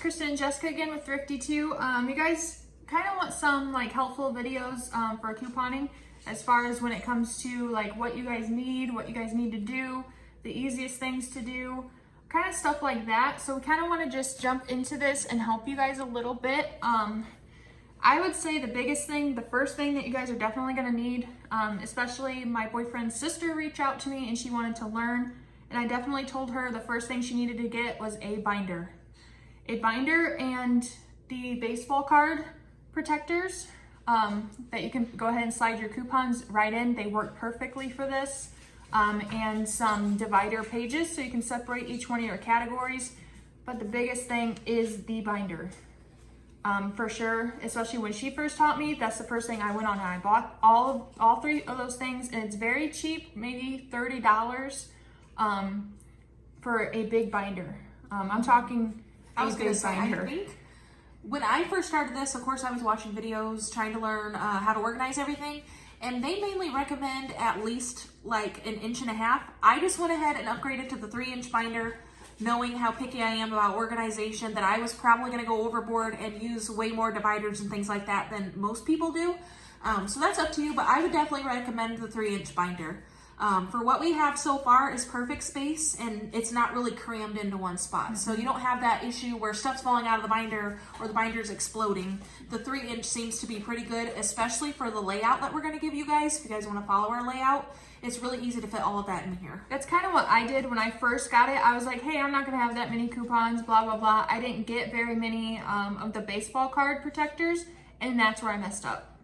Kristen and Jessica again with Thrifty2. You guys kind of want some like helpful videos for couponing as far as when it comes to like what you guys need to do, the easiest things to do, kind of stuff like that. So we kind of want to just jump into this and help you guys a little bit. I would say the biggest thing, the first thing that you guys are definitely going to need, especially my boyfriend's sister reached out to me and she wanted to learn, and I definitely told her the first thing she needed to get was a binder. A binder and the baseball card protectors that you can go ahead and slide your coupons right in. They work perfectly for this. And some divider pages so you can separate each one of your categories. But the biggest thing is the binder. For sure, especially when she first taught me, that's the first thing I went on and I bought all three of those things, and it's very cheap, maybe $30 for a big binder. I'm talking I was going to say, binder. I think when I first started this, of course, I was watching videos trying to learn how to organize everything, and they mainly recommend at least like 1.5 inches. I just went ahead and upgraded to the 3-inch binder, knowing how picky I am about organization, that I was probably going to go overboard and use way more dividers and things like that than most people do. So that's up to you, but I would definitely recommend the 3-inch binder. For what we have so far is perfect space, and it's not really crammed into one spot. So you don't have that issue where stuff's falling out of the binder or the binder's exploding. The 3-inch seems to be pretty good, especially for the layout that we're going to give you guys. If you guys want to follow our layout, it's really easy to fit all of that in here. That's kind of what I did when I first got it. I was like, hey, I'm not going to have that many coupons, blah, blah, blah. I didn't get very many of the baseball card protectors, and that's where I messed up.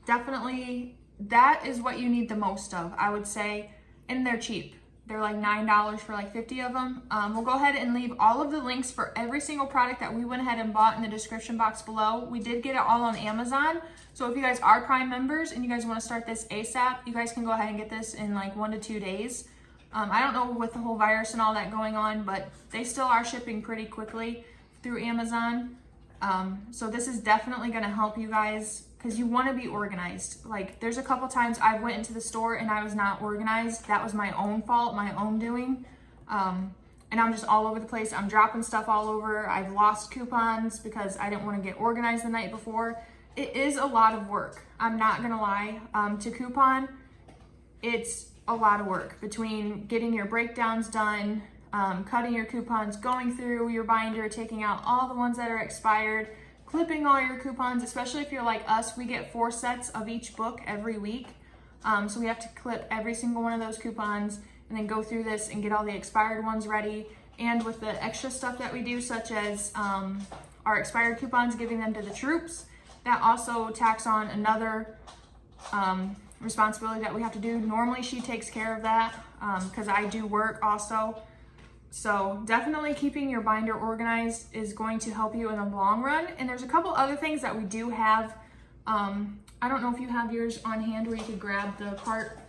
Definitely, that is what you need the most of, I would say, and they're cheap. They're like $9 for like 50 of them. We'll go ahead and leave all of the links for every single product that we went ahead and bought in the description box below. We did get it all on Amazon. So if you guys are Prime members and you guys want to start this ASAP, you guys can go ahead and get this in like 1 to 2 days. I don't know with the whole virus and all that going on, but they still are shipping pretty quickly through Amazon. So this is definitely going to help you guys because you want to be organized. Like there's a couple times I went into the store and I was not organized. That was my own fault, my own doing. And I'm just all over the place. I'm dropping stuff all over. I've lost coupons because I didn't want to get organized the night before. It is a lot of work. I'm not gonna lie. To coupon, it's a lot of work between getting your breakdowns done, cutting your coupons, going through your binder, taking out all the ones that are expired, clipping all your coupons, especially if you're like us. We get 4 sets of each book every week. So we have to clip every single one of those coupons and then go through this and get all the expired ones ready. And with the extra stuff that we do, such as our expired coupons, giving them to the troops, that also tacks on another responsibility that we have to do. Normally she takes care of that because I do work also. So definitely keeping your binder organized is going to help you in the long run. And there's a couple other things that we do have. I don't know if you have yours on hand where you could grab the cart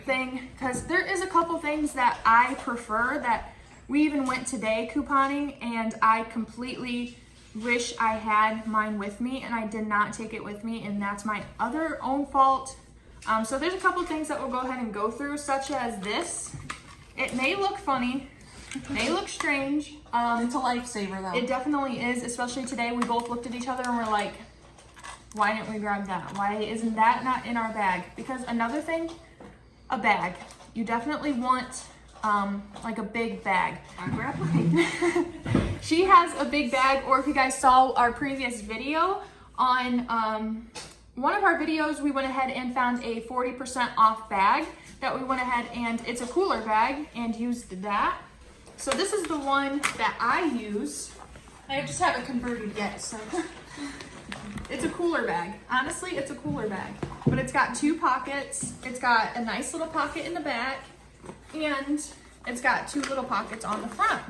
thing, because there is a couple things that I prefer that we even went today couponing, and I completely wish I had mine with me and I did not take it with me, and that's my own fault. So there's a couple things that we'll go ahead and go through, such as this. It may look funny, may look strange. It's a lifesaver though. It definitely is, especially today. We both looked at each other and we're like, why didn't we grab that? Why isn't that not in our bag? Because another thing, a bag. You definitely want like a big bag. I grabbed mine. She has a big bag, or if you guys saw our previous video on one of our videos, we went ahead and found a 40% off bag that we went ahead, and it's a cooler bag, and used that. So this is the one that I use. I just haven't converted yet, so. It's a cooler bag. Honestly, it's a cooler bag. But it's got 2 pockets. It's got a nice little pocket in the back, and it's got 2 little pockets on the front.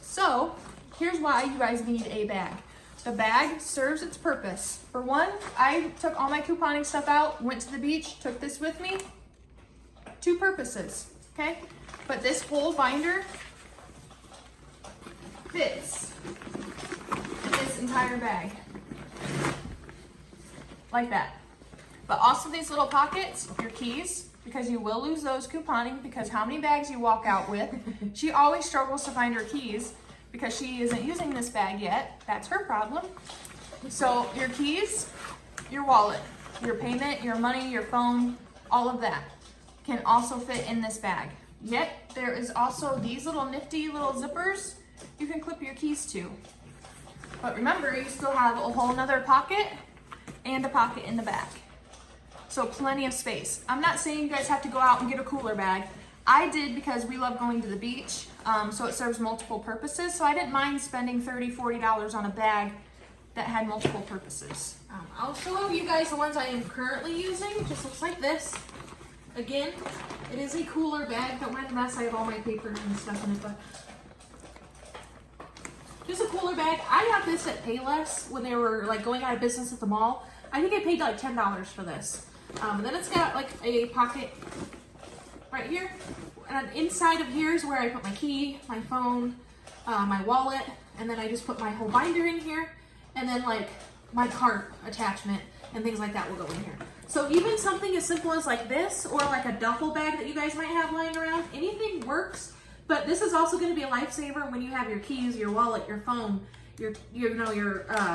So here's why you guys need a bag. The bag serves its purpose. For one, I took all my couponing stuff out, went to the beach, took this with me. 2 purposes, okay? But this whole binder fits in this entire bag. Like that. But also these little pockets, your keys, because you will lose those couponing, because how many bags you walk out with. She always struggles to find her keys. because she isn't using this bag yet. That's her problem. So your keys, your wallet, your payment, your money, your phone, all of that can also fit in this bag. Yet there is also these little nifty little zippers you can clip your keys to. But remember, you still have a whole nother pocket and a pocket in the back. So plenty of space. I'm not saying you guys have to go out and get a cooler bag. I did because we love going to the beach, so it serves multiple purposes. So I didn't mind spending $30, $40 on a bag that had multiple purposes. I'll show you guys the ones I am currently using. It just looks like this. Again, it is a cooler bag. Don't mind the mess. I have all my papers and stuff in it, but just a cooler bag. I got this at Payless when they were like going out of business at the mall. I think I paid like $10 for this. And then it's got like a pocket right here. And inside of here is where I put my key, my phone, my wallet, and then I just put my whole binder in here. And then like my cart attachment and things like that will go in here. So even something as simple as like this, or like a duffel bag that you guys might have lying around, anything works. But this is also going to be a lifesaver when you have your keys, your wallet, your phone, your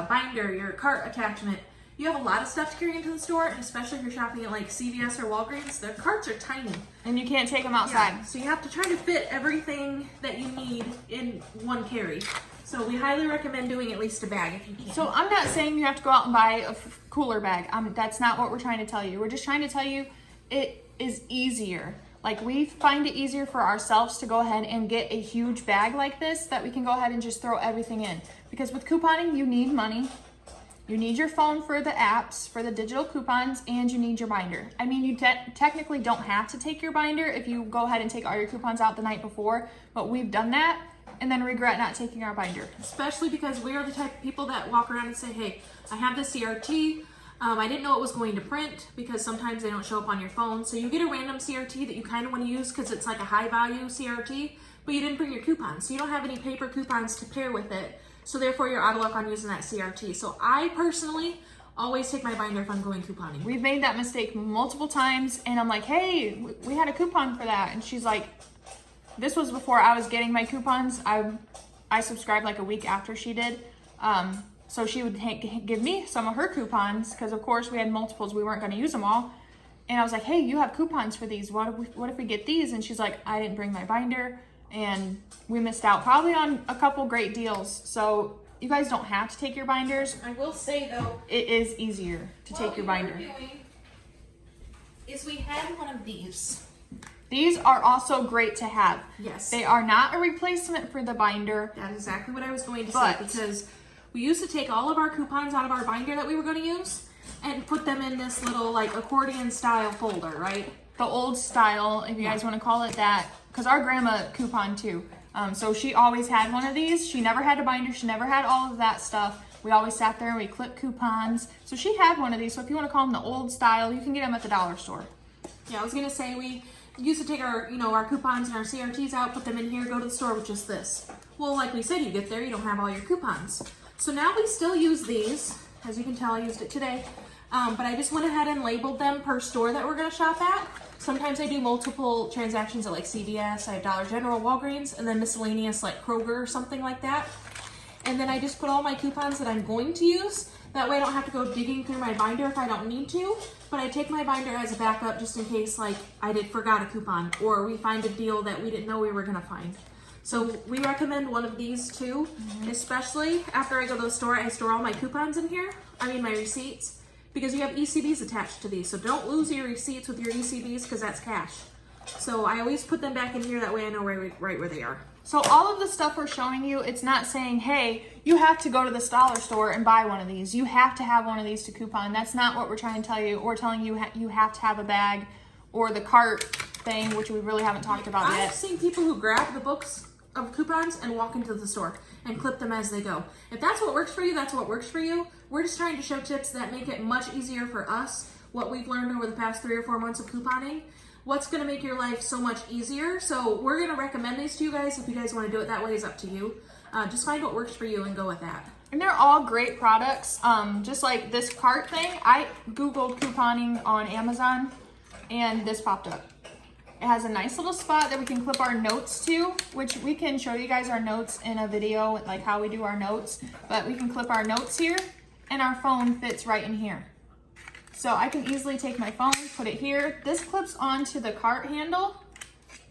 binder, your cart attachment. You have a lot of stuff to carry into the store, and especially if you're shopping at like CVS or Walgreens, their carts are tiny. And you can't take them outside. Yeah, so you have to try to fit everything that you need in one carry. So we highly recommend doing at least a bag if you can. So I'm not saying you have to go out and buy a cooler bag. That's not what we're trying to tell you. We're just trying to tell you it is easier. Like, we find it easier for ourselves to go ahead and get a huge bag like this that we can go ahead and just throw everything in. Because with couponing, you need money. You need your phone for the apps, for the digital coupons, and you need your binder. I mean, you technically don't have to take your binder if you go ahead and take all your coupons out the night before, but we've done that and then regret not taking our binder. Especially because we are the type of people that walk around and say, hey, I have this CRT. I didn't know it was going to print, because sometimes they don't show up on your phone. So you get a random CRT that you kind of want to use because it's like a high value CRT, but you didn't bring your coupons. So you don't have any paper coupons to pair with it. So therefore you're out of luck on using that CRT. So I personally always take my binder if I'm going couponing. We've made that mistake multiple times, and I'm like, hey, we had a coupon for that. And she's like, this was before I was getting my coupons. I subscribed like a week after she did. So she would give me some of her coupons, because of course we had multiples. We weren't going to use them all. And I was like, hey, you have coupons for these. What if we get these? And she's like, I didn't bring my binder. And we missed out probably on a couple great deals. So you guys don't have to take your binders. I will say though, it is easier to take your binder. What we were doing is we had one of these. These are also great to have. Yes. They are not a replacement for the binder. That's exactly what I was going to say, because we used to take all of our coupons out of our binder that we were going to use and put them in this little like accordion style folder, right? The old style, if you guys want to call it that, because our grandma couponed too. So she always had one of these. She never had a binder. She never had all of that stuff. We always sat there and we clipped coupons. So she had one of these. So if you want to call them the old style, you can get them at the dollar store. Yeah, I was going to say we used to take our, our coupons and our CRTs out, put them in here, go to the store with just this. Well, like we said, you get there, you don't have all your coupons. So now we still use these. As you can tell, I used it today. But I just went ahead and labeled them per store that we're going to shop at. Sometimes I do multiple transactions at like CVS, I have Dollar General, Walgreens, and then Miscellaneous like Kroger or something like that. And then I just put all my coupons that I'm going to use. That way I don't have to go digging through my binder if I don't need to. But I take my binder as a backup just in case like I forgot a coupon, or we find a deal that we didn't know we were going to find. So we recommend one of these too, especially after I go to the store. I store all my coupons in here, my receipts, because you have ECBs attached to these. So don't lose your receipts with your ECBs, because that's cash. So I always put them back in here, that way I know right where they are. So all of the stuff we're showing you, it's not saying, hey, you have to go to the dollar store and buy one of these. You have to have one of these to coupon. That's not what we're trying to tell you. We're telling you you have to have a bag, or the cart thing, which we really haven't talked about yet. I've seen people who grab the books of coupons and walk into the store and clip them as they go. If that's what works for you, that's what works for you. We're just trying to show tips that make it much easier for us, what we've learned over the past 3 or 4 months of couponing. What's going to make your life so much easier. So we're going to recommend these to you guys. If you guys want to do it that way, it's up to you. Just find what works for you and go with that. And they're all great products. Just like this cart thing, I Googled couponing on Amazon and this popped up. It has a nice little spot that we can clip our notes to, which we can show you guys our notes in a video, like how we do our notes, but we can clip our notes here and our phone fits right in here. So I can easily take my phone, put it here. This clips onto the cart handle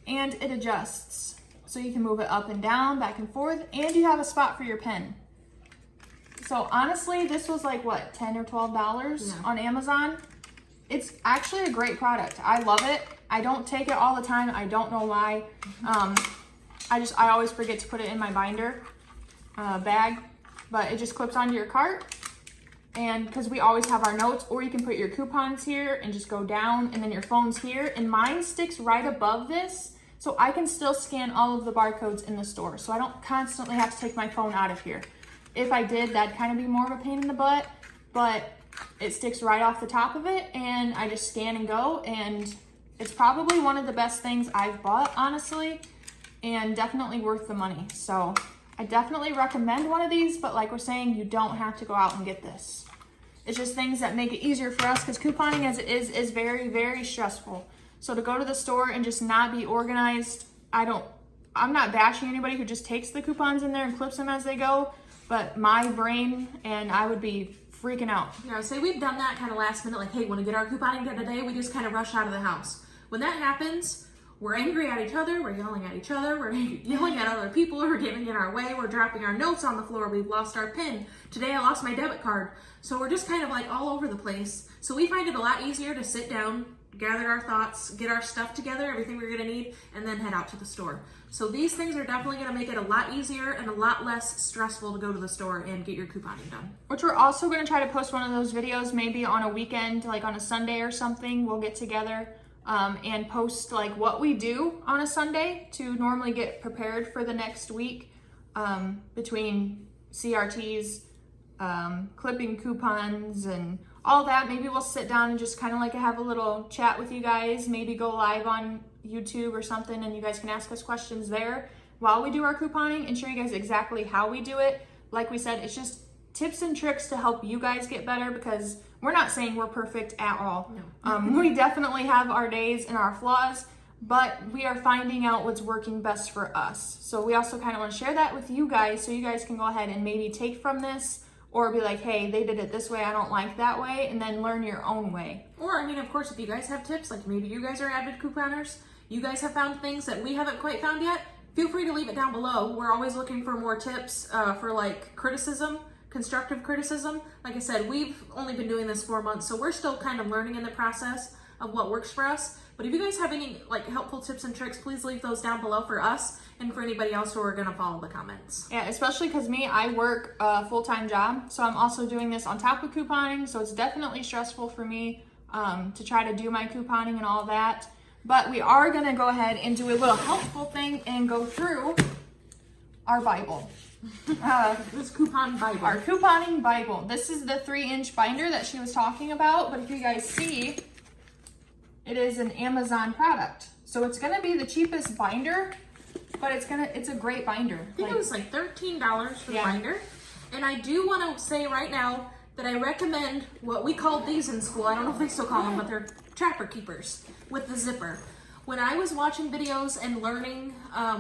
and it adjusts. So you can move it up and down, back and forth, and you have a spot for your pen. So honestly, this was like what, $10 or $12 on Amazon. It's actually a great product. I love it. I don't take it all the time. I don't know why. I always forget to put it in my binder bag, but it just clips onto your cart. And because we always have our notes, or you can put your coupons here and just go down, and then your phone's here. And mine sticks right above this, so I can still scan all of the barcodes in the store. So I don't constantly have to take my phone out of here. If I did, that'd kind of be more of a pain in the butt, but it sticks right off the top of it, and I just scan and go, and it's probably one of the best things I've bought, honestly, and definitely worth the money. So I definitely recommend one of these, but like we're saying, you don't have to go out and get this. It's just things that make it easier for us, because couponing as it is very, very stressful. So to go to the store and just not be organized, I'm not bashing anybody who just takes the coupons in there and clips them as they go, but my brain and I would be freaking out. Yeah, say we've done that kind of last minute, like, hey, want to get our couponing done today? We just kind of rush out of the house. When that happens, we're angry at each other, we're yelling at each other, we're yelling at other people who are getting in our way, we're dropping our notes on the floor, we've lost our PIN. Today I lost my debit card. So we're just kind of like all over the place. So we find it a lot easier to sit down, gather our thoughts, get our stuff together, everything we're gonna need, and then head out to the store. So these things are definitely gonna make it a lot easier and a lot less stressful to go to the store and get your couponing done. Which we're also gonna try to post one of those videos maybe on a weekend, like on a Sunday or something. We'll get together and post like what we do on a Sunday to normally get prepared for the next week, between CRTs, clipping coupons and all that. Maybe we'll sit down and just kind of like have a little chat with you guys, maybe go live on YouTube or something, and you guys can ask us questions there while we do our couponing and show you guys exactly how we do it. Like we said, it's just tips and tricks to help you guys get better, because we're not saying we're perfect at all. No. We definitely have our days and our flaws, but we are finding out what's working best for us. So we also kind of want to share that with you guys, so you guys can go ahead and maybe take from this, or be like, hey, they did it this way, I don't like that way, and then learn your own way. Or, I mean, of course, if you guys have tips, like maybe you guys are avid couponers, you guys have found things that we haven't quite found yet, feel free to leave it down below. We're always looking for more tips for like criticism, constructive criticism. Like I said, we've only been doing this 4 months, so we're still kind of learning in the process of what works for us. But if you guys have any like helpful tips and tricks, please leave those down below for us and for anybody else who are gonna follow the comments. Yeah, especially because I work a full-time job, so I'm also doing this on top of couponing, so it's definitely stressful for me to try to do my couponing and all that. But we are gonna go ahead and do a little helpful thing and go through our Bible. This coupon Bible. Our couponing Bible. This is the 3-inch binder that she was talking about, but if you guys see, it is an Amazon product. So it's gonna be the cheapest binder, but it's a great binder. I think it was like $13 for the binder. And I do wanna say right now that I recommend what we called these in school. I don't know if they still call them, but they're trapper keepers with the zipper. When I was watching videos and learning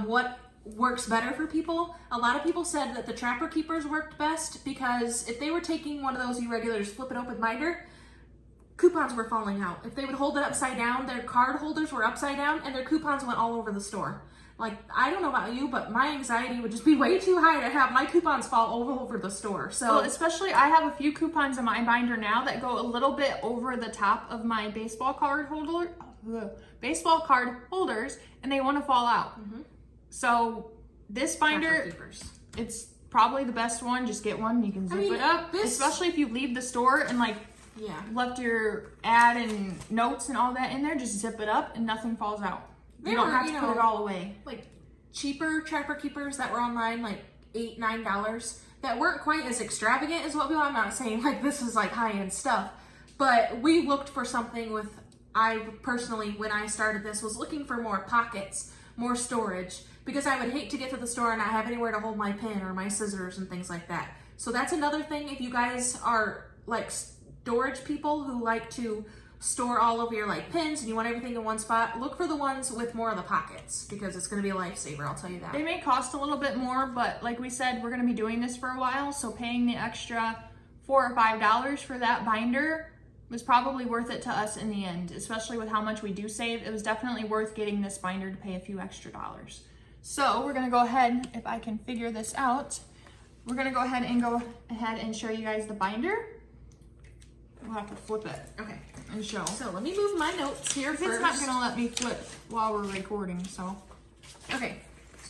what works better for people, a lot of people said that the trapper keepers worked best, because if they were taking one of those irregular just flip it open binder, coupons were falling out. If they would hold it upside down, their card holders were upside down and their coupons went all over the store. Like, I don't know about you, but my anxiety would just be way too high to have my coupons fall all over the store. So, well, especially I have a few coupons in my binder now that go a little bit over the top of my baseball card holders, and they want to fall out. So this binder, it's probably the best one. Just get one, you can zip it up. Especially if you leave the store and like left your ad and notes and all that in there, just zip it up and nothing falls out. You don't have to put it all away. Like cheaper trapper keepers that were online, like $8, $9, that weren't quite as extravagant as what we want. I'm not saying like this is like high-end stuff, but we looked for something with, I personally, when I started this, was looking for more pockets, more storage, because I would hate to get to the store and not have anywhere to hold my pen or my scissors and things like that. So that's another thing. If you guys are like storage people who like to store all of your like pins and you want everything in one spot, look for the ones with more of the pockets because it's going to be a lifesaver, I'll tell you that. They may cost a little bit more, but like we said, we're going to be doing this for a while, so paying the extra $4 or $5 for that binder was probably worth it to us in the end, especially with how much we do save. It was definitely worth getting this binder to pay a few extra dollars. So we're going to go ahead, if I can figure this out, we're going to go ahead and show you guys the binder. We'll have to flip it. Okay. And show. So let me move my notes here first. It's not gonna let me flip while we're recording, so. Okay.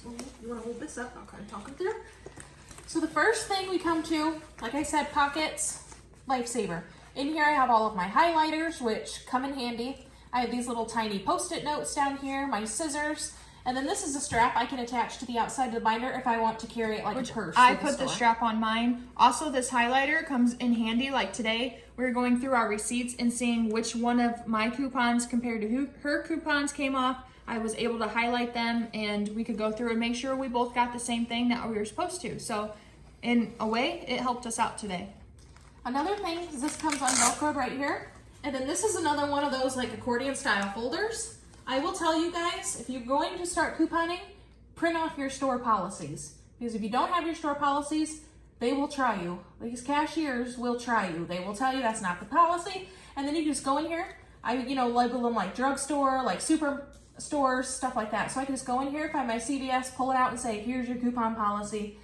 So you wanna hold this up? I'll kind of talk them through. So the first thing we come to, like I said, pockets, lifesaver. In here I have all of my highlighters, which come in handy. I have these little tiny Post-it notes down here, my scissors, and then this is a strap I can attach to the outside of the binder if I want to carry it like a purse. I put the strap on mine. Also, this highlighter comes in handy. Like today, we were going through our receipts and seeing which one of my coupons compared to her coupons came off. I was able to highlight them and we could go through and make sure we both got the same thing that we were supposed to. So in a way, it helped us out today. Another thing is this comes on Velcro right here. And then this is another one of those like accordion style folders. I will tell you guys, if you're going to start couponing, print off your store policies. Because if you don't have your store policies, they will try you. These cashiers will try you. They will tell you that's not the policy. And then you just go in here. I, label them like drugstore, like super stores, stuff like that. So I can just go in here, find my CVS, pull it out and say, here's your coupon policy.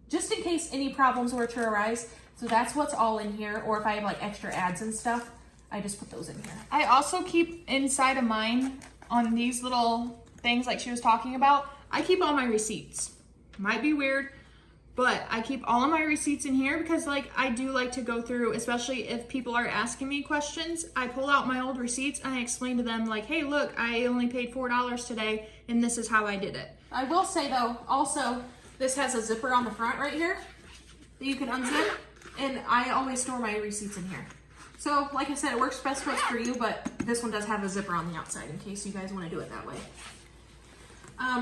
Just in case any problems were to arise. So that's what's all in here. Or if I have like extra ads and stuff, I just put those in here. I also keep inside of mine on these little things like she was talking about, I keep all my receipts. Might be weird, but I keep all of my receipts in here because like I do like to go through, especially if people are asking me questions, I pull out my old receipts and I explain to them like, hey, look, I only paid $4 today and this is how I did it. I will say though, also, this has a zipper on the front right here that you can unzip, and I always store my receipts in here. So, like I said, it works best for you, but this one does have a zipper on the outside in case you guys want to do it that way.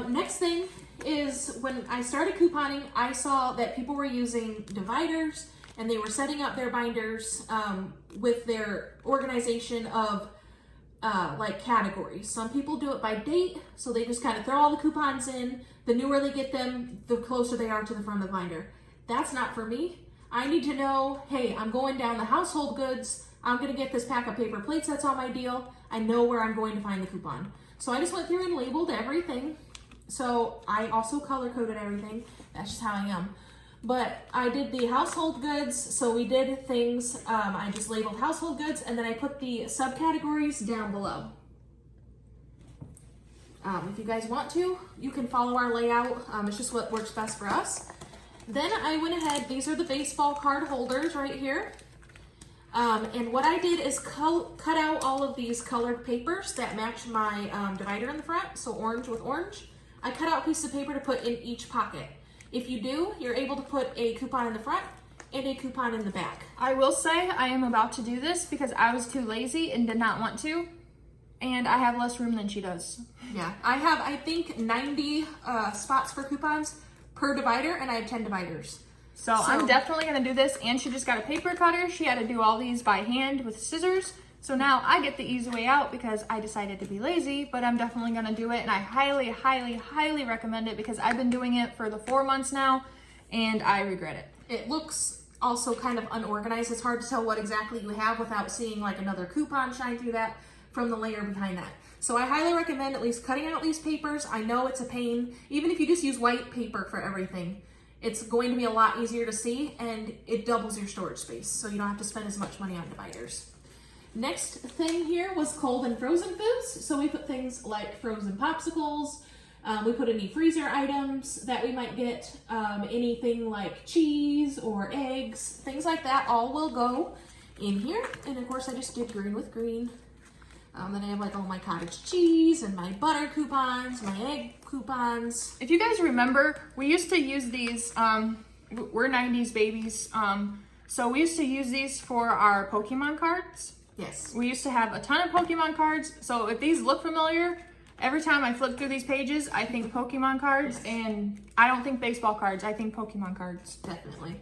Next thing is when I started couponing, I saw that people were using dividers and they were setting up their binders with their organization of like categories. Some people do it by date, so they just kind of throw all the coupons in. The newer they get them, the closer they are to the front of the binder. That's not for me. I need to know, hey, I'm going down the household goods. I'm going to get this pack of paper plates that's on my deal. I know where I'm going to find the coupon. So I just went through and labeled everything. So I also color coded everything. That's just how I am. But I did the household goods. So we did things, I just labeled household goods and then I put the subcategories down below. If you guys want to, you can follow our layout. It's just what works best for us. Then I went ahead, these are the baseball card holders right here. And what I did is cut out all of these colored papers that match my divider in the front, so orange with orange. I cut out a piece of paper to put in each pocket. If you do, you're able to put a coupon in the front and a coupon in the back. I will say I am about to do this because I was too lazy and did not want to. And I have less room than she does. Yeah, I have, I think, 90 spots for coupons per divider, and I have 10 dividers. So I'm definitely going to do this, and she just got a paper cutter. She had to do all these by hand with scissors. So now I get the easy way out because I decided to be lazy, but I'm definitely going to do it, and I highly, highly, highly recommend it because I've been doing it for the 4 months now, and I regret it. It looks also kind of unorganized. It's hard to tell what exactly you have without seeing like another coupon shine through that from the layer behind that. So I highly recommend at least cutting out these papers. I know it's a pain. Even if you just use white paper for everything, it's going to be a lot easier to see and it doubles your storage space. So you don't have to spend as much money on dividers. Next thing here was cold and frozen foods. So we put things like frozen popsicles. We put any freezer items that we might get, anything like cheese or eggs, things like that all will go in here. And of course I just did green with green. Then I have like all my cottage cheese and my butter coupons, my egg coupons. If you guys remember, we used to use these, we're 90s babies, so we used to use these for our Pokemon cards. Yes. We used to have a ton of Pokemon cards, so if these look familiar, every time I flip through these pages, I think Pokemon cards, and I don't think baseball cards, I think Pokemon cards. Definitely.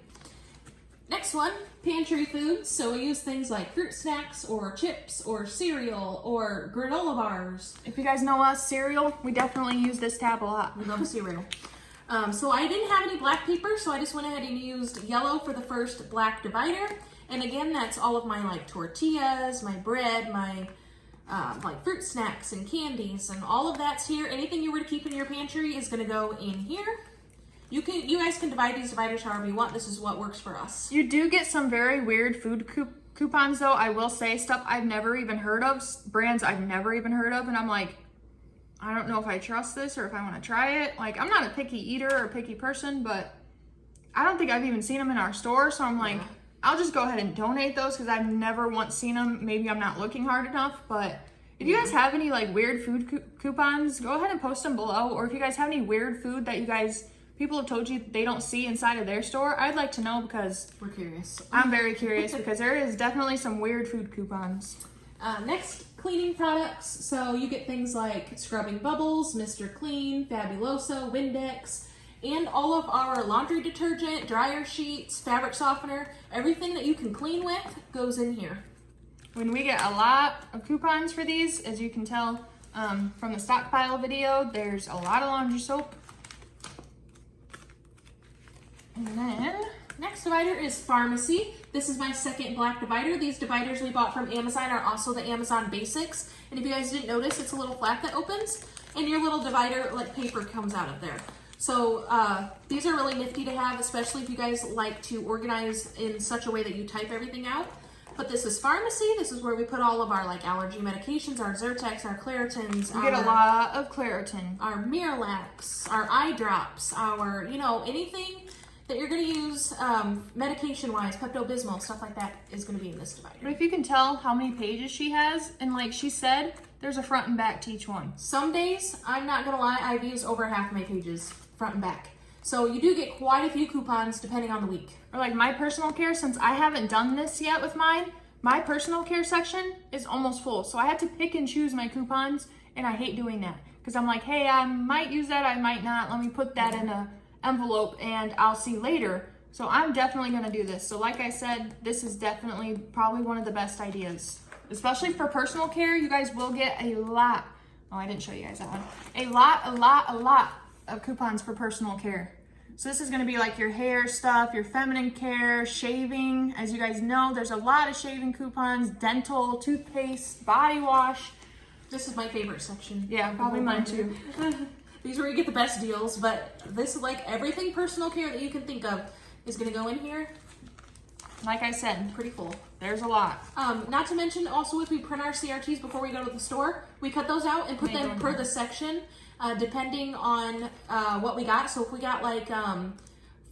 Next one, Pantry Foods. So we use things like fruit snacks or chips or cereal or granola bars. If you guys know us, cereal, we definitely use this tab a lot. We love cereal. So I didn't have any black paper, so I just went ahead and used yellow for the first black divider. And again, that's all of my like tortillas, my bread, my like fruit snacks and candies, and all of that's here. Anything you were to keep in your pantry is gonna go in here. You guys can divide these dividers however you want. This is what works for us. You do get some very weird food coupons though. I will say, stuff I've never even heard of, brands I've never even heard of, and I'm like, I don't know if I trust this or if I want to try it. Like, I'm not a picky eater or a picky person, but I don't think I've even seen them in our store, so I'm like, I'll just go ahead and donate those because I've never once seen them. Maybe I'm not looking hard enough, but if you guys have any like weird food coupons, go ahead and post them below. Or if you guys have any weird food that people have told you they don't see inside of their store, I'd like to know because we're curious. I'm very curious because there is definitely some weird food coupons. Next, cleaning products. So you get things like Scrubbing Bubbles, Mr. Clean, Fabuloso, Windex, and all of our laundry detergent, dryer sheets, fabric softener, everything that you can clean with goes in here. When we get a lot of coupons for these, as you can tell from the stockpile video, there's a lot of laundry soap. And then next divider is pharmacy. This is my second black divider. These dividers we bought from Amazon are also the Amazon Basics. And if you guys didn't notice, it's a little flap that opens and your little divider like paper comes out of there. So these are really nifty to have, especially if you guys like to organize in such a way that you type everything out. But this is pharmacy. This is where we put all of our like allergy medications, our Zyrtex, our Claritins. We get a lot of Claritin. Our Miralax, our eye drops, our, anything that you're going to use medication-wise, Pepto-Bismol, stuff like that is going to be in this divider. But if you can tell how many pages she has, and like she said, there's a front and back to each one. Some days, I'm not going to lie, I've used over half my pages, front and back. So you do get quite a few coupons depending on the week. Or like my personal care, since I haven't done this yet with mine, my personal care section is almost full. So I had to pick and choose my coupons, and I hate doing that. Because I'm like, hey, I might use that, I might not. Let me put that in a envelope and I'll see later. So I'm definitely going to do this. So like I said, this is definitely probably one of the best ideas, especially for personal care. You guys will get a lot. Oh, I didn't show you guys that one. A lot of coupons for personal care. So this is going to be like your hair stuff, your feminine care, shaving. As you guys know, there's a lot of shaving coupons, dental, toothpaste, body wash. This is my favorite section. Yeah, probably mine too. These are where you get the best deals, but this is like everything personal care that you can think of is going to go in here. Like I said, pretty full. There's a lot. Not to mention also if we print our CRTs before we go to the store, we cut those out and put them per the section, depending on what we got. So if we got like $4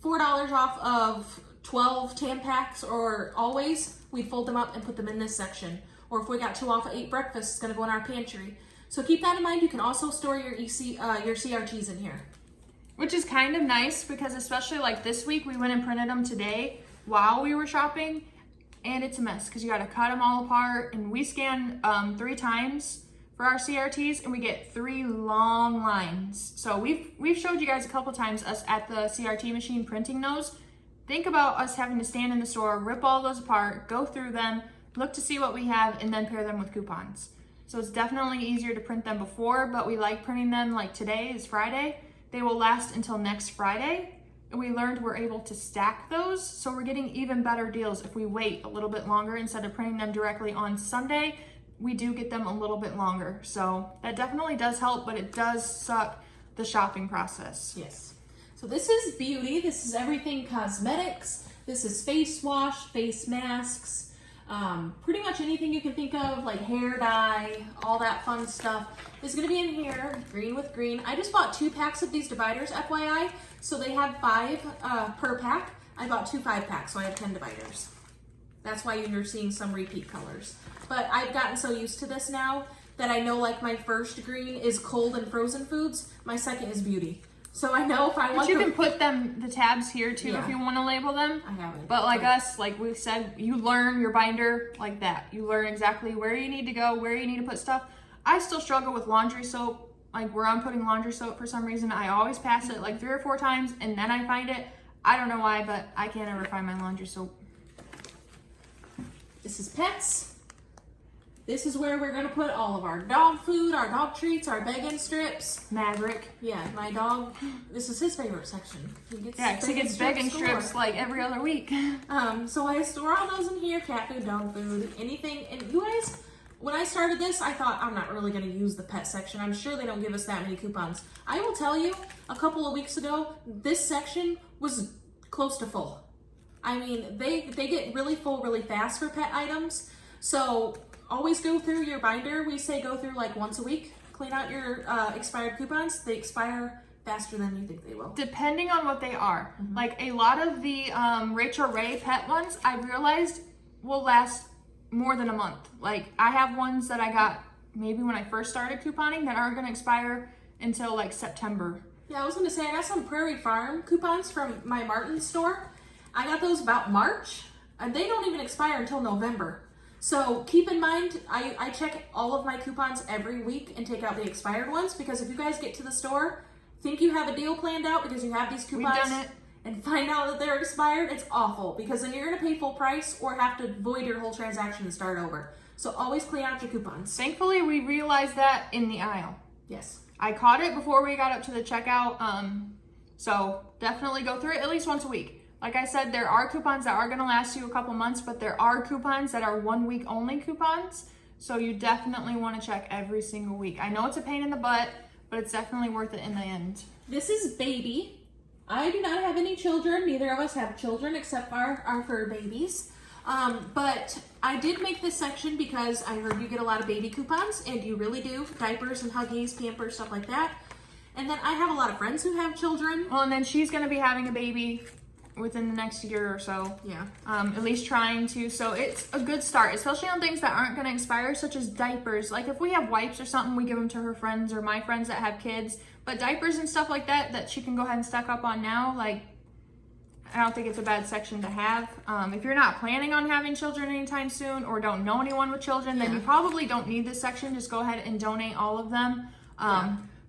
off of 12 Tampax or Always, we'd fold them up and put them in this section. Or if we got 2 off of 8 breakfasts, it's going to go in our pantry. So keep that in mind. You can also store your CRTs in here. Which is kind of nice because especially like this week, we went and printed them today while we were shopping, and it's a mess because you got to cut them all apart. And we scan 3 times for our CRTs, and we get 3 long lines. So we've showed you guys a couple times us at the CRT machine printing those. Think about us having to stand in the store, rip all those apart, go through them, look to see what we have, and then pair them with coupons. So it's definitely easier to print them before, but we like printing them like today is Friday. They will last until next Friday. And we learned we're able to stack those. So we're getting even better deals if we wait a little bit longer instead of printing them directly on Sunday. We do get them a little bit longer. So that definitely does help, but it does suck the shopping process. Yes. So this is beauty. This is everything cosmetics. This is face wash, face masks. Pretty much anything you can think of, like hair dye, all that fun stuff is going to be in here, green with green. I just bought 2 packs of these dividers, FYI, so they have 5 per pack. I bought 2 5-packs, so I have 10 dividers. That's why you're seeing some repeat colors. But I've gotten so used to this now that I know like my first green is cold and frozen foods, my second is beauty. So I know if I want But you can put the tabs here too if you want to label them. I haven't. But like us, like we said, you learn your binder like that. You learn exactly where you need to go, where you need to put stuff. I still struggle with laundry soap, like where I'm putting laundry soap for some reason. I always pass it like 3 or 4 times and then I find it. I don't know why, but I can't ever find my laundry soap. This is pets. This is where we're gonna put all of our dog food, our dog treats, our bacon strips. Maverick. Yeah, my dog, this is his favorite section. He gets He gets bacon strips like every other week. So I store all those in here, cat food, dog food, anything. And you guys, when I started this, I thought I'm not really gonna use the pet section. I'm sure they don't give us that many coupons. I will tell you, a couple of weeks ago, this section was close to full. I mean, they get really full really fast for pet items. So always go through your binder. We say go through like once a week. Clean out your expired coupons. They expire faster than you think they will. Depending on what they are. Like a lot of the Rachel Ray pet ones, I realized will last more than a month. Like I have ones that I got maybe when I first started couponing that aren't going to expire until like September. Yeah, I was going to say I got some Prairie Farm coupons from my Martin store. I got those about March, and they don't even expire until November. So keep in mind, I check all of my coupons every week and take out the expired ones, because if you guys get to the store, think you have a deal planned out because you have these coupons, We've done it, and find out that they're expired, it's awful, because then you're going to pay full price or have to void your whole transaction and start over. So always clean out your coupons. Thankfully, we realized that in the aisle. Yes. I caught it before we got up to the checkout, so definitely go through it at least once a week. Like I said, there are coupons that are going to last you a couple months, but there are coupons that are 1 week only coupons. So you definitely want to check every single week. I know it's a pain in the butt, but it's definitely worth it in the end. This is baby. I do not have any children. Neither of us have children except our fur babies. But I did make this section because I heard you get a lot of baby coupons, and you really do. Diapers and Huggies, Pampers, stuff like that. And then I have a lot of friends who have children. Well, and then she's going to be having a baby within the next year or so. Yeah. At least trying to. So it's a good start, especially on things that aren't going to expire, such as diapers. Like if we have wipes or something, we give them to her friends or my friends that have kids. But diapers and stuff like that she can go ahead and stock up on now, like, I don't think it's a bad section to have. If you're not planning on having children anytime soon or don't know anyone with children, then you probably don't need this section. Just go ahead and donate all of them.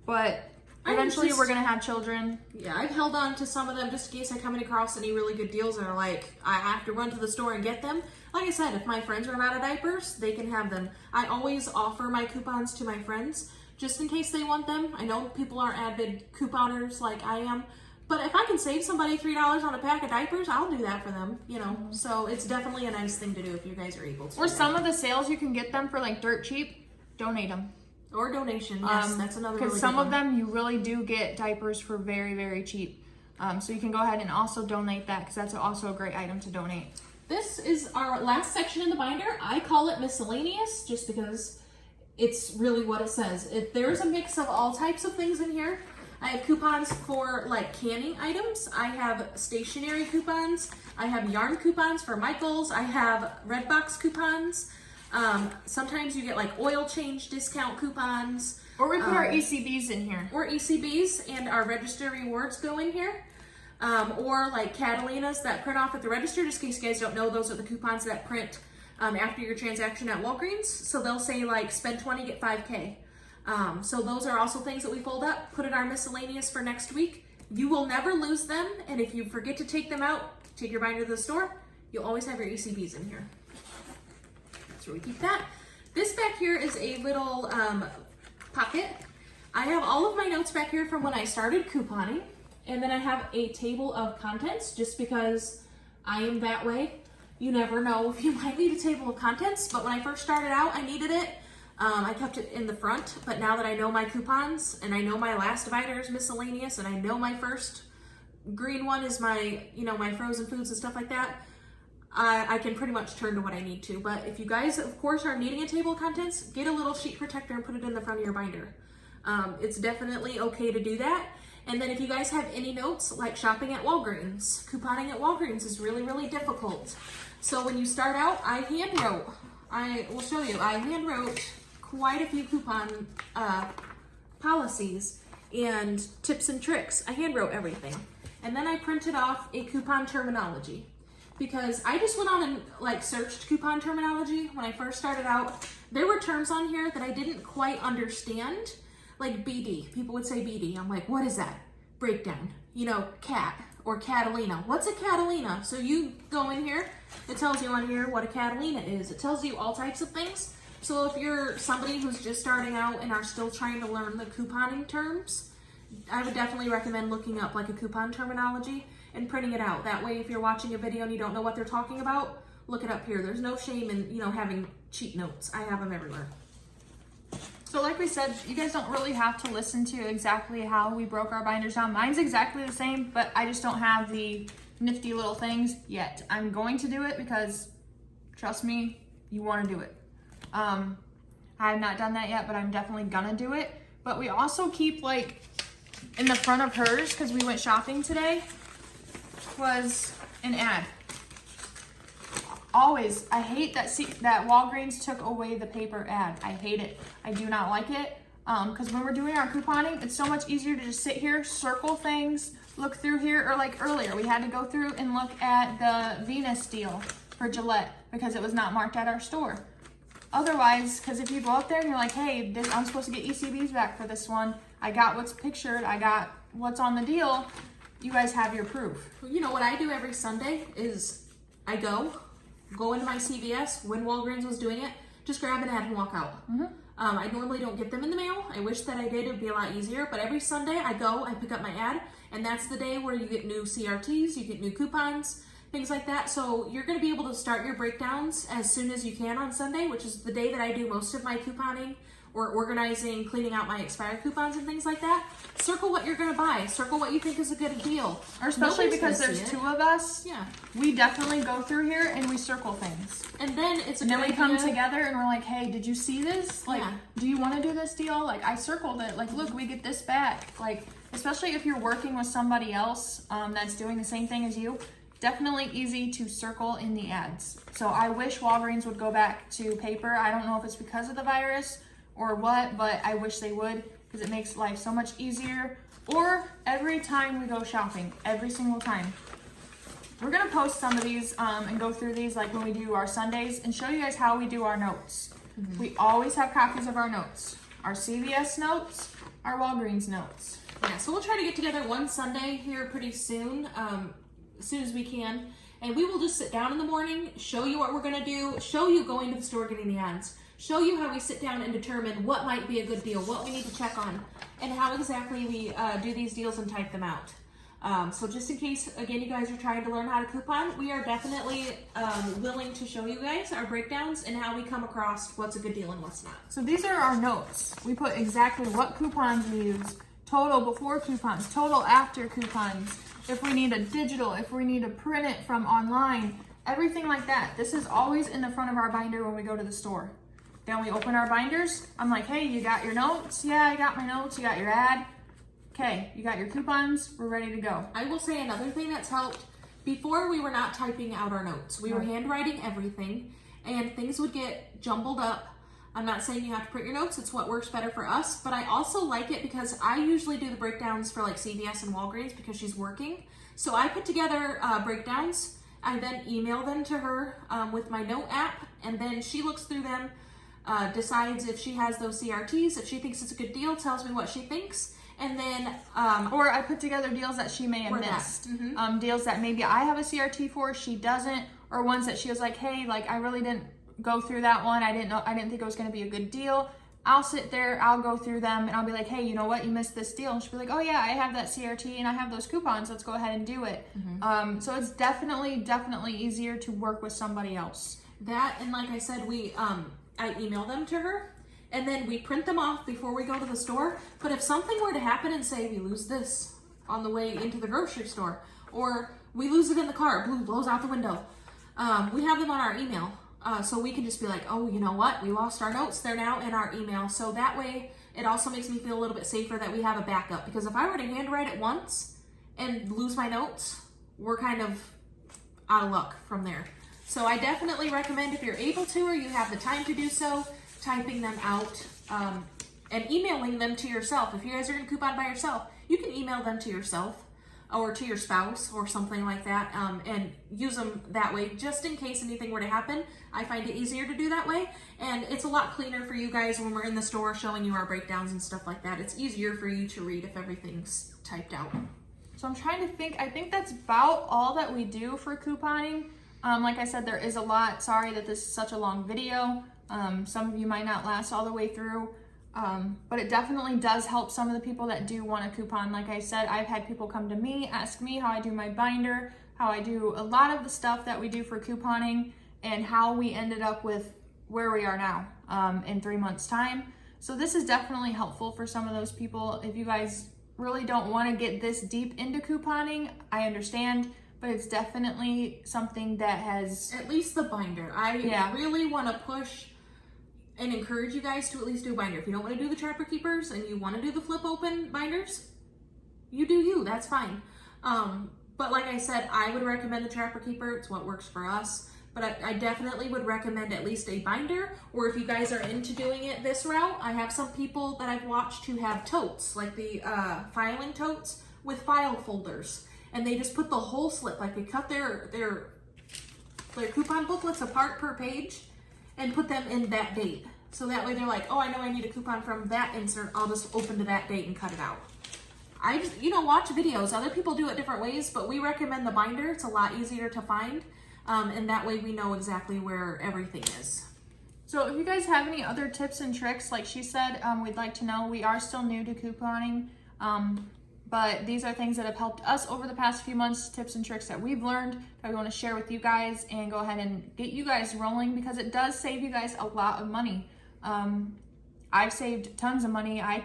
But eventually we're going to have children. Yeah, I've held on to some of them just in case I come across any really good deals and are like, I have to run to the store and get them. Like I said, if my friends run out of diapers, they can have them. I always offer my coupons to my friends just in case they want them. I know people aren't avid couponers like I am, but if I can save somebody $3 on a pack of diapers, I'll do that for them, you know. So it's definitely a nice thing to do if you guys are able to. Or some of the sales you can get them for like dirt cheap, donate them. Or donation, yes, that's another really good one. Because some of them you really do get diapers for very, very cheap. So you can go ahead and also donate that, because that's also a great item to donate. This is our last section in the binder. I call it Miscellaneous just because it's really what it says. There's a mix of all types of things in here. I have coupons for like canning items. I have stationery coupons. I have yarn coupons for Michaels. I have Redbox coupons. Sometimes you get like oil change discount coupons. Or we put our ECBs in here. Or ECBs, and our register rewards go in here. Or like Catalinas that print off at the register. Just in case you guys don't know, those are the coupons that print after your transaction at Walgreens. So they'll say like spend 20, get 5K. So those are also things that we fold up, put in our Miscellaneous for next week. You will never lose them, and if you forget to take them out, take your binder to the store, you'll always have your ECBs in here. That's where we keep that. This back here is a little pocket. I have all of my notes back here from when I started couponing, and then I have a table of contents just because I am that way. You never know if you might need a table of contents, but when I first started out, I needed it. I kept it in the front, but now that I know my coupons and I know my last binder is Miscellaneous and I know my first green one is my, my frozen foods and stuff like that, I can pretty much turn to what I need to. But if you guys, of course, are needing a table of contents, get a little sheet protector and put it in the front of your binder. It's definitely okay to do that. And then if you guys have any notes, like shopping at Walgreens, couponing at Walgreens is really, really difficult. So when you start out, I will show you, I hand wrote quite a few coupon policies and tips and tricks. I hand wrote everything. And then I printed off a coupon terminology, because I just went on and like searched coupon terminology when I first started out. There were terms on here that I didn't quite understand, like BD. People would say BD. I'm like, what is that? breakdown. You know, cat or Catalina. What's a Catalina? So you go in here, it tells you on here what a Catalina is. It tells you all types of things. So if you're somebody who's just starting out and are still trying to learn the couponing terms, I would definitely recommend looking up like a coupon terminology and printing it out. That way, if you're watching a video and you don't know what they're talking about, look it up here. There's no shame in, you know, having cheat notes. I have them everywhere. So like we said, you guys don't really have to listen to exactly how we broke our binders down. Mine's exactly the same, but I just don't have the nifty little things yet. I'm going to do it because, trust me, you want to do it. I have not done that yet, but I'm definitely gonna do it. But we also keep, like, in the front of hers, because we went shopping today, was an ad. Always. I hate that that Walgreens took away the paper ad. I hate it. I do not like it. Because when we're doing our couponing, it's so much easier to just sit here, circle things, look through here, or like earlier, we had to go through and look at the Venus deal for Gillette because it was not marked at our store. Otherwise, because if you go up there and you're like, hey, I'm supposed to get ECBs back for this one, I got what's pictured, I got what's on the deal, you guys have your proof. You know what I do every Sunday is I go into my CVS when Walgreens was doing it, just grab an ad and walk out. I normally don't get them in the mail. I wish that I did. It would be a lot easier. But every Sunday I go, I pick up my ad, and that's the day where you get new CRTs, you get new coupons, things like that. So you're going to be able to start your breakdowns as soon as you can on Sunday, which is the day that I do most of my couponing or organizing, cleaning out my expired coupons and things like that. Circle what you're going to buy. Circle what you think is a good deal. Or especially because there's two of us. Yeah. We definitely go through here and we circle things. And then it's a And then good we come idea. together and we're like, hey, did you see this? Like, Yeah. do you want to do this deal? Like, I circled it. Like, look, we get this back. Like, especially if you're working with somebody else that's doing the same thing as you, definitely easy to circle in the ads. So I wish Walgreens would go back to paper. I don't know if it's because of the virus or what, but I wish they would because it makes life so much easier. Or every time we go shopping, every single time. We're gonna post some of these and go through these like when we do our Sundays and show you guys how we do our notes. We always have copies of our notes. Our CVS notes, our Walgreens notes. Yeah, so we'll try to get together one Sunday here pretty soon, as soon as we can. And we will just sit down in the morning, show you what we're gonna do, show you going to the store getting the ads, show you how we sit down and determine what might be a good deal, what we need to check on, and how exactly we do these deals and type them out. So just in case, again, you guys are trying to learn how to coupon, we are definitely willing to show you guys our breakdowns and how we come across what's a good deal and what's not. So these are our notes. We put exactly what coupons we use, total before coupons, total after coupons, if we need a digital, if we need to print it from online, everything like that. This is always in the front of our binder when we go to the store. Then we open our binders. I'm like, hey, you got your notes? Yeah, I got my notes. You got your ad? Okay, you got your coupons. We're ready to go. I will say another thing that's helped. Before, we were not typing out our notes. We were handwriting everything, and things would get jumbled up. I'm not saying you have to print your notes. It's what works better for us, but I also like it because I usually do the breakdowns for like CVS and Walgreens because she's working. So I put together breakdowns. I then email them to her with my note app, and then she looks through them, decides if she has those CRTs, if she thinks it's a good deal, tells me what she thinks, and then or I put together deals that she may have missed. Deals that maybe I have a CRT for, she doesn't, or ones that she was like, hey, like I really didn't go through that one. I didn't think it was going to be a good deal. I'll sit there, I'll go through them, and I'll be like, hey, you know what? You missed this deal. And she'll be like, oh yeah, I have that CRT and I have those coupons. Let's go ahead and do it. So it's definitely easier to work with somebody else. That, and like I said, I email them to her, and then we print them off before we go to the store. But if something were to happen and say we lose this on the way into the grocery store, or we lose it in the car, blows out the window, we have them on our email. So we can just be like, oh, you know what? We lost our notes. They're now in our email. So that way, it also makes me feel a little bit safer that we have a backup. Because if I were to handwrite it once and lose my notes, we're kind of out of luck from there. So I definitely recommend, if you're able to or you have the time to do so, typing them out and emailing them to yourself. If you guys are going to coupon by yourself, you can email them to yourself. or to your spouse or something like that, and use them that way just in case anything were to happen. I find it easier to do that way, and it's a lot cleaner for you guys when we're in the store showing you our breakdowns and stuff like that. It's easier for you to read if everything's typed out. So I'm trying to think. I think that's about all that we do for couponing. Like I said, there is a lot. Sorry that this is such a long video. Some of you might not last all the way through. But it definitely does help some of the people that do want a coupon. Like I said, I've had people come to me, ask me how I do my binder, how I do a lot of the stuff that we do for couponing, and how we ended up with where we are now in 3 months' time. So this is definitely helpful for some of those people. If you guys really don't want to get this deep into couponing, I understand, but it's definitely something that has... At least the binder. I really want to push and encourage you guys to at least do a binder. If you don't want to do the Trapper Keepers and you want to do the flip open binders, you do you, that's fine. But like I said, I would recommend the Trapper Keeper. It's what works for us. But I definitely would recommend at least a binder, or if you guys are into doing it this route, I have some people that I've watched who have totes, like the filing totes with file folders, and they just put the whole slip, like they cut their coupon booklets apart per page and put them in that date. So that way they're like, oh, I know I need a coupon from that insert, I'll just open to that date and cut it out. I just, watch videos. Other people do it different ways, but we recommend the binder. It's a lot easier to find. And that way we know exactly where everything is. So if you guys have any other tips and tricks, like she said, we'd like to know. We are still new to couponing, but these are things that have helped us over the past few months, tips and tricks that we've learned that we want to share with you guys and go ahead and get you guys rolling, because it does save you guys a lot of money. I've saved tons of money. I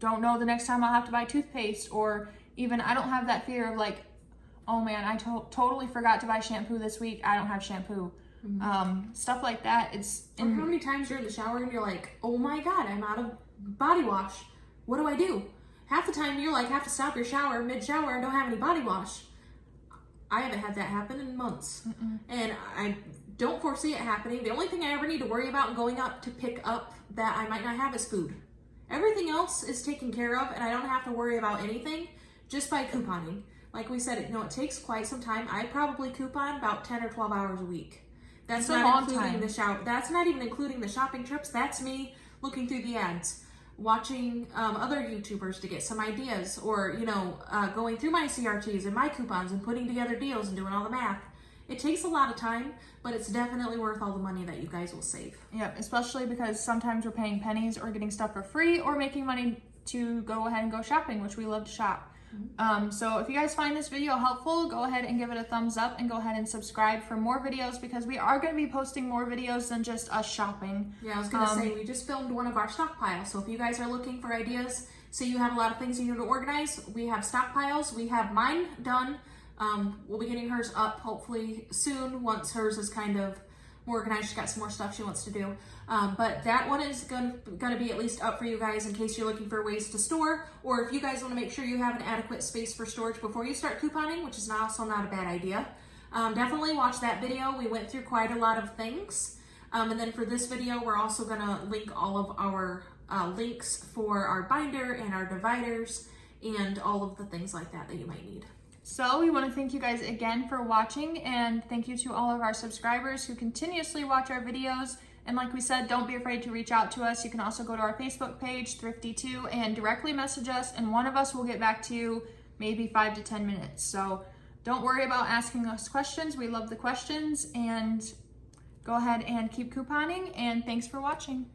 don't know the next time I'll have to buy toothpaste, or even I don't have that fear of like, oh man, I totally forgot to buy shampoo this week. I don't have shampoo. Stuff like that. Or how many times you're in the shower and you're like, oh my God, I'm out of body wash. What do I do? Half the time you're like, have to stop your shower mid-shower and don't have any body wash. I haven't had that happen in months. And I don't foresee it happening. The only thing I ever need to worry about going up to pick up that I might not have is food. Everything else is taken care of, and I don't have to worry about anything just by couponing. Like we said, it takes quite some time. I probably coupon about 10 or 12 hours a week. That's not including the shout. That's not even including the shopping trips. That's me looking through the ads, watching other YouTubers to get some ideas, or going through my CRTs and my coupons and putting together deals and doing all the math. It takes a lot of time, but it's definitely worth all the money that you guys will save. Yeah, especially because sometimes we're paying pennies or getting stuff for free or making money to go ahead and go shopping, which we love to shop. So if you guys find this video helpful, go ahead and give it a thumbs up and go ahead and subscribe for more videos, because we are going to be posting more videos than just us shopping. Yeah, I was going to say, we just filmed one of our stockpiles. So if you guys are looking for ideas, say you have a lot of things you need to organize, we have stockpiles. We have mine done. We'll be getting hers up hopefully soon once hers is kind of more organized. She's got some more stuff she wants to do. But that one is going to be at least up for you guys in case you're looking for ways to store, or if you guys want to make sure you have an adequate space for storage before you start couponing, which is also not a bad idea. Definitely watch that video. We went through quite a lot of things. And then for this video, we're also going to link all of our links for our binder and our dividers and all of the things like that you might need. So we want to thank you guys again for watching, and thank you to all of our subscribers who continuously watch our videos. And like we said, don't be afraid to reach out to us. You can also go to our Facebook page, Thrifty2, and directly message us, and one of us will get back to you maybe 5 to 10 minutes. So don't worry about asking us questions. We love the questions, and go ahead and keep couponing, and thanks for watching.